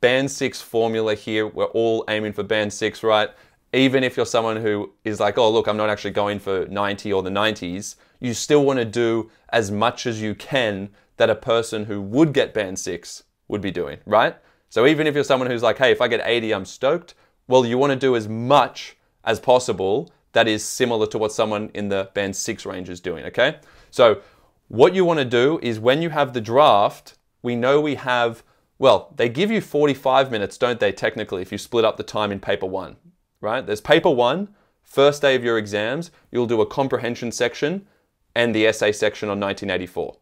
band 6 formula here. We're all aiming for band 6, right? Even if you're someone who is like, oh, look, I'm not actually going for 90 or the 90s, you still want to do as much as you can that a person who would get band 6 would be doing, right? So even if you're someone who's like, hey, if I get 80, I'm stoked. Well, you want to do as much as possible that is similar to what someone in the band 6 range is doing, okay? So what you want to do is when you have the draft, we know we have, well, they give you 45 minutes, don't they, technically, if you split up the time in paper 1, right? There's paper 1, first day of your exams, you'll do a comprehension section and the essay section on 1984.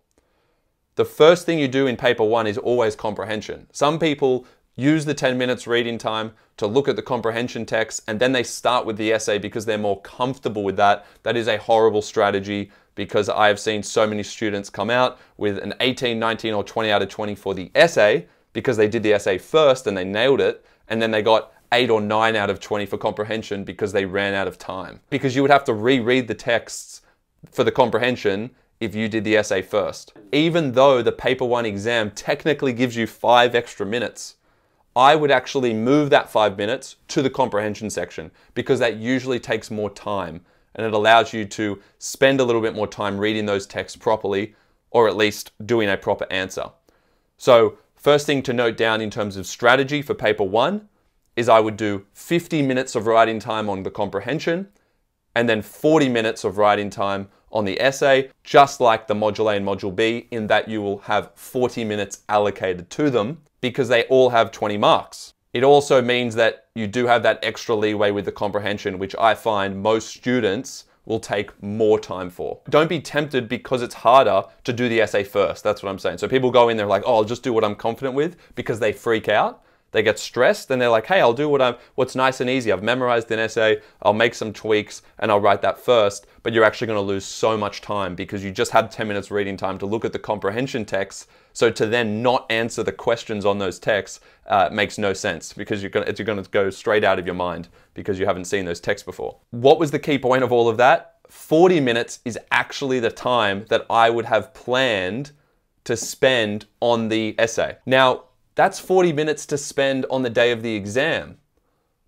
The first thing you do in paper 1 is always comprehension. Some people use the 10 minutes reading time to look at the comprehension text and then they start with the essay because they're more comfortable with that. That is a horrible strategy because I have seen so many students come out with an 18, 19 or 20 out of 20 for the essay because they did the essay first and they nailed it, and then they got 8 or 9 out of 20 for comprehension because they ran out of time. Because you would have to reread the texts for the comprehension if you did the essay first. Even though the paper 1 exam technically gives you 5 extra minutes, I would actually move that 5 minutes to the comprehension section because that usually takes more time and it allows you to spend a little bit more time reading those texts properly, or at least doing a proper answer. So first thing to note down in terms of strategy for paper 1 is I would do 50 minutes of writing time on the comprehension and then 40 minutes of writing time on the essay, just like the Module A and Module B, in that you will have 40 minutes allocated to them because they all have 20 marks. It also means that you do have that extra leeway with the comprehension, which I find most students will take more time for. Don't be tempted because it's harder to do the essay first. That's what I'm saying. So people go in there like, oh, I'll just do what I'm confident with because they freak out. They get stressed and they're like, hey, I'll do what's nice and easy. I've memorized an essay, I'll make some tweaks and I'll write that first, but you're actually gonna lose so much time because you just had 10 minutes reading time to look at the comprehension texts. So to then not answer the questions on those texts makes no sense because you're gonna go straight out of your mind because you haven't seen those texts before. What was the key point of all of that? 40 minutes is actually the time that I would have planned to spend on the essay. Now, that's 40 minutes to spend on the day of the exam.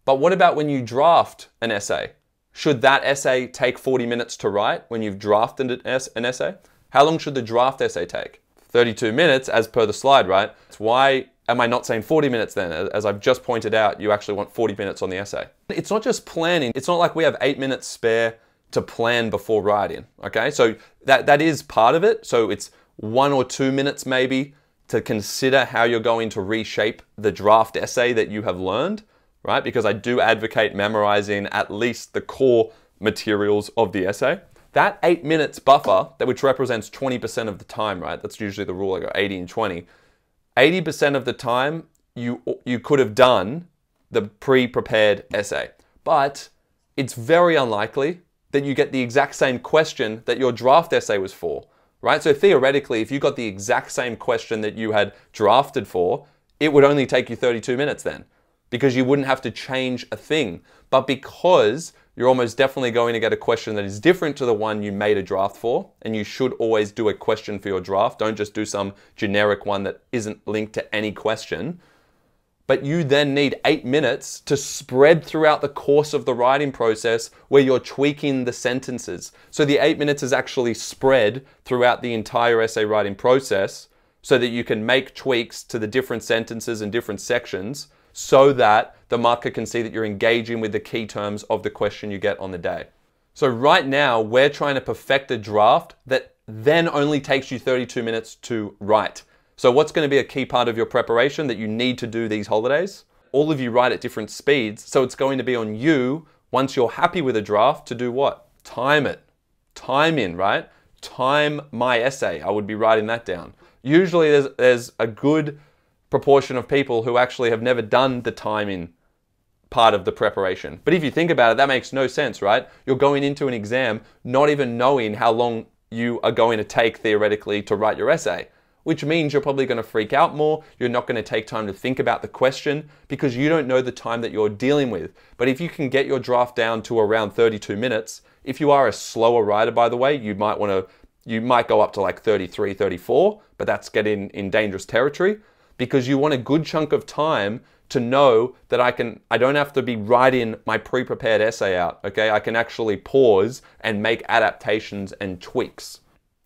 But what about when you draft an essay? Should that essay take 40 minutes to write when you've drafted an essay? How long should the draft essay take? 32 minutes as per the slide, right? Why am I not saying 40 minutes then? As I've just pointed out, you actually want 40 minutes on the essay. It's not just planning. It's not like we have 8 minutes spare to plan before writing, okay? So that is part of it. So it's 1 or 2 minutes maybe to consider how you're going to reshape the draft essay that you have learned, right? Because I do advocate memorizing at least the core materials of the essay. That 8 minutes buffer, which represents 20% of the time, right? That's usually the rule, I go 80 and 20. 80% of the time, you could have done the pre-prepared essay. But it's very unlikely that you get the exact same question that your draft essay was for. Right? So theoretically, if you got the exact same question that you had drafted for, it would only take you 32 minutes then because you wouldn't have to change a thing. But because you're almost definitely going to get a question that is different to the one you made a draft for, and you should always do a question for your draft. Don't just do some generic one that isn't linked to any question. But you then need 8 minutes to spread throughout the course of the writing process where you're tweaking the sentences. So the 8 minutes is actually spread throughout the entire essay writing process so that you can make tweaks to the different sentences and different sections so that the marker can see that you're engaging with the key terms of the question you get on the day. So right now, we're trying to perfect a draft that then only takes you 32 minutes to write. So what's going to be a key part of your preparation that you need to do these holidays? All of you write at different speeds, so it's going to be on you, once you're happy with a draft, to do what? Time it. Time in, right? Time my essay. I would be writing that down. Usually there's a good proportion of people who actually have never done the timing part of the preparation. But if you think about it, that makes no sense, right? You're going into an exam not even knowing how long you are going to take theoretically to write your essay, which means you're probably going to freak out more. You're not going to take time to think about the question because you don't know the time that you're dealing with. But if you can get your draft down to around 32 minutes, if you are a slower writer, by the way, you might go up to like 33, 34, but that's getting in dangerous territory. because you want a good chunk of time to know that I don't have to be writing my pre-prepared essay out, okay? I can actually pause and make adaptations and tweaks.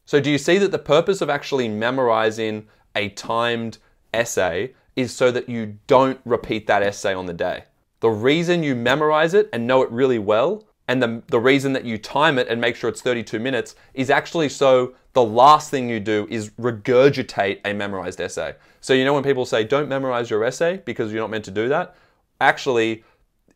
So do you see that the purpose of actually memorizing a timed essay is so that you don't repeat that essay on the day? The reason you memorize it and know it really well, and the reason that you time it and make sure it's 32 minutes, is actually so the last thing you do is regurgitate a memorized essay. So you know when people say, don't memorize your essay because you're not meant to do that? Actually,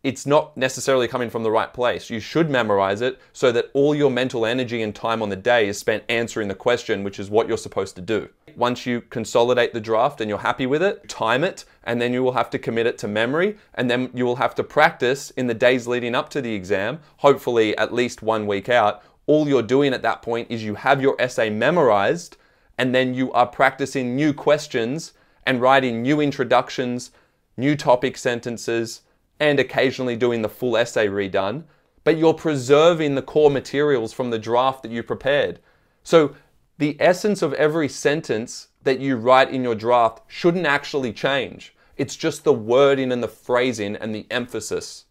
it's not necessarily coming from the right place. You should memorize it so that all your mental energy and time on the day is spent answering the question, which is what you're supposed to do. Once you consolidate the draft and you're happy with it, time it, and then you will have to commit it to memory, and then you will have to practice in the days leading up to the exam, hopefully at least 1 week out. All you're doing at that point is you have your essay memorized, and then you are practicing new questions and writing new introductions, new topic sentences, and occasionally doing the full essay redone, but you're preserving the core materials from the draft that you prepared. So the essence of every sentence that you write in your draft shouldn't actually change. It's just the wording and the phrasing and the emphasis.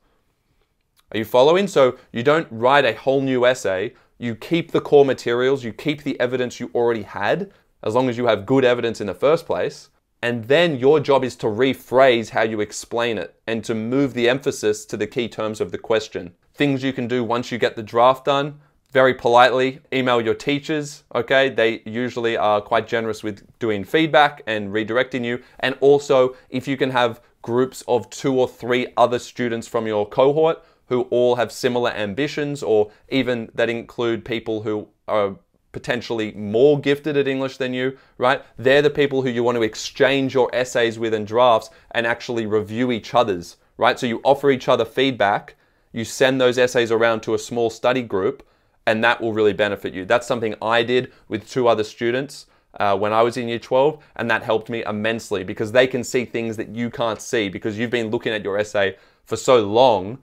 Are you following? So you don't write a whole new essay, you keep the core materials, you keep the evidence you already had, as long as you have good evidence in the first place. And then your job is to rephrase how you explain it and to move the emphasis to the key terms of the question. Things you can do once you get the draft done, very politely email your teachers, okay? They usually are quite generous with doing feedback and redirecting you. And also, if you can have groups of 2 or 3 other students from your cohort who all have similar ambitions, or even that include people who are potentially more gifted at English than you, right? They're the people who you want to exchange your essays with and drafts and actually review each other's, right? So you offer each other feedback, you send those essays around to a small study group, and that will really benefit you. That's something I did with 2 other students when I was in year 12, and that helped me immensely because they can see things that you can't see because you've been looking at your essay for so long,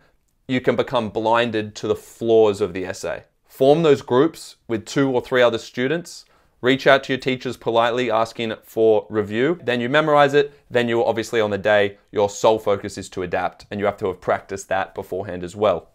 you can become blinded to the flaws of the essay. Form those groups with 2 or 3 other students. Reach out to your teachers politely asking for review. Then you memorize it. Then you obviously on the day, your sole focus is to adapt, and you have to have practiced that beforehand as well.